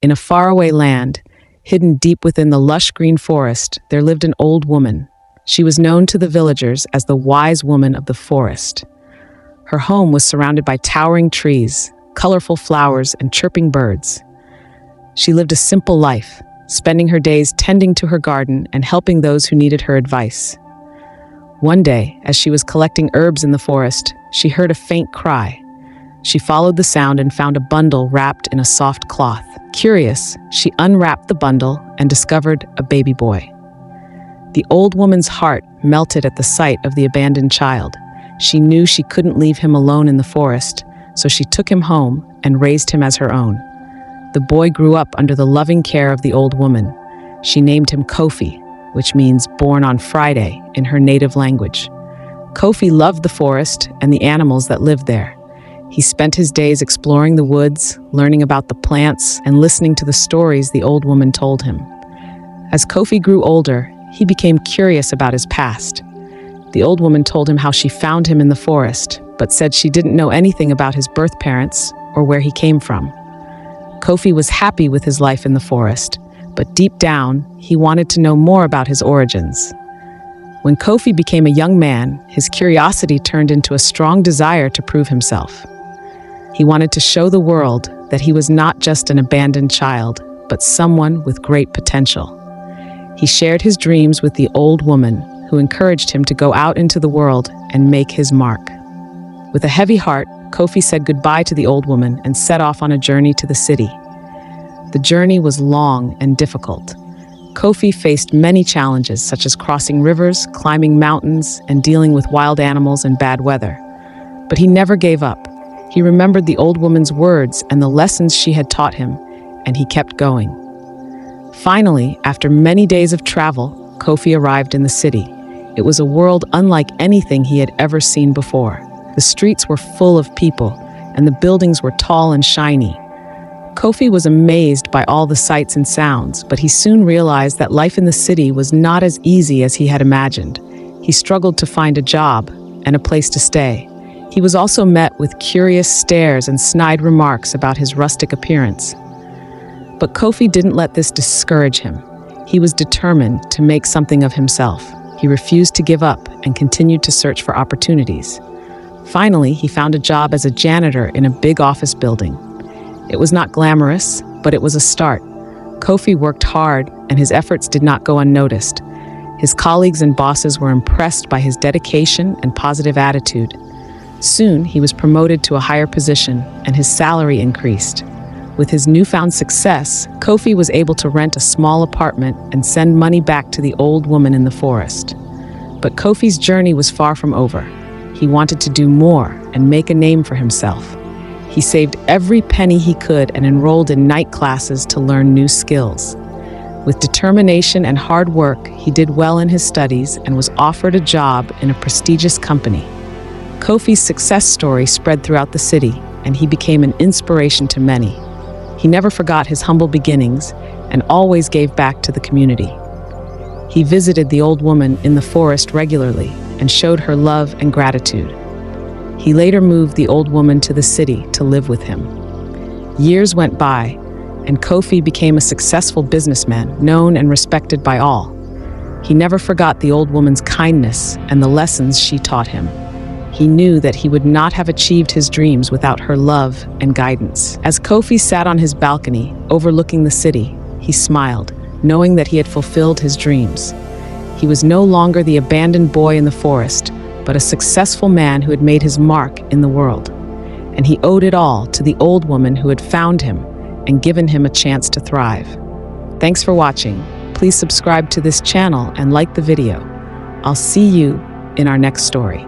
In a faraway land, hidden deep within the lush green forest, there lived an old woman. She was known to the villagers as the wise woman of the forest. Her home was surrounded by towering trees, colorful flowers, and chirping birds. She lived a simple life, spending her days tending to her garden and helping those who needed her advice. One day, as she was collecting herbs in the forest, she heard a faint cry. She followed the sound and found a bundle wrapped in a soft cloth. Curious, she unwrapped the bundle and discovered a baby boy. The old woman's heart melted at the sight of the abandoned child. She knew she couldn't leave him alone in the forest, so she took him home and raised him as her own. The boy grew up under the loving care of the old woman. She named him Kofi, which means born on Friday in her native language. Kofi loved the forest and the animals that lived there. He spent his days exploring the woods, learning about the plants, and listening to the stories the old woman told him. As Kofi grew older, he became curious about his past. The old woman told him how she found him in the forest, but said she didn't know anything about his birth parents or where he came from. Kofi was happy with his life in the forest, but deep down, he wanted to know more about his origins. When Kofi became a young man, his curiosity turned into a strong desire to prove himself. He wanted to show the world that he was not just an abandoned child, but someone with great potential. He shared his dreams with the old woman, who encouraged him to go out into the world and make his mark. With a heavy heart, Kofi said goodbye to the old woman and set off on a journey to the city. The journey was long and difficult. Kofi faced many challenges, such as crossing rivers, climbing mountains, and dealing with wild animals and bad weather. But he never gave up. He remembered the old woman's words and the lessons she had taught him, and he kept going. Finally, after many days of travel, Kofi arrived in the city. It was a world unlike anything he had ever seen before. The streets were full of people, and the buildings were tall and shiny. Kofi was amazed by all the sights and sounds, but he soon realized that life in the city was not as easy as he had imagined. He struggled to find a job and a place to stay. He was also met with curious stares and snide remarks about his rustic appearance. But Kofi didn't let this discourage him. He was determined to make something of himself. He refused to give up and continued to search for opportunities. Finally, he found a job as a janitor in a big office building. It was not glamorous, but it was a start. Kofi worked hard, and his efforts did not go unnoticed. His colleagues and bosses were impressed by his dedication and positive attitude. Soon, he was promoted to a higher position, and his salary increased. With his newfound success, Kofi was able to rent a small apartment and send money back to the old woman in the forest. But Kofi's journey was far from over. He wanted to do more and make a name for himself. He saved every penny he could and enrolled in night classes to learn new skills. With determination and hard work, he did well in his studies and was offered a job in a prestigious company. Kofi's success story spread throughout the city, and he became an inspiration to many. He never forgot his humble beginnings and always gave back to the community. He visited the old woman in the forest regularly and showed her love and gratitude. He later moved the old woman to the city to live with him. Years went by, and Kofi became a successful businessman, known and respected by all. He never forgot the old woman's kindness and the lessons she taught him. He knew that he would not have achieved his dreams without her love and guidance. As Kofi sat on his balcony, overlooking the city, he smiled, knowing that he had fulfilled his dreams. He was no longer the abandoned boy in the forest, but a successful man who had made his mark in the world. And he owed it all to the old woman who had found him and given him a chance to thrive. Thanks for watching. Please subscribe to this channel and like the video. I'll see you in our next story.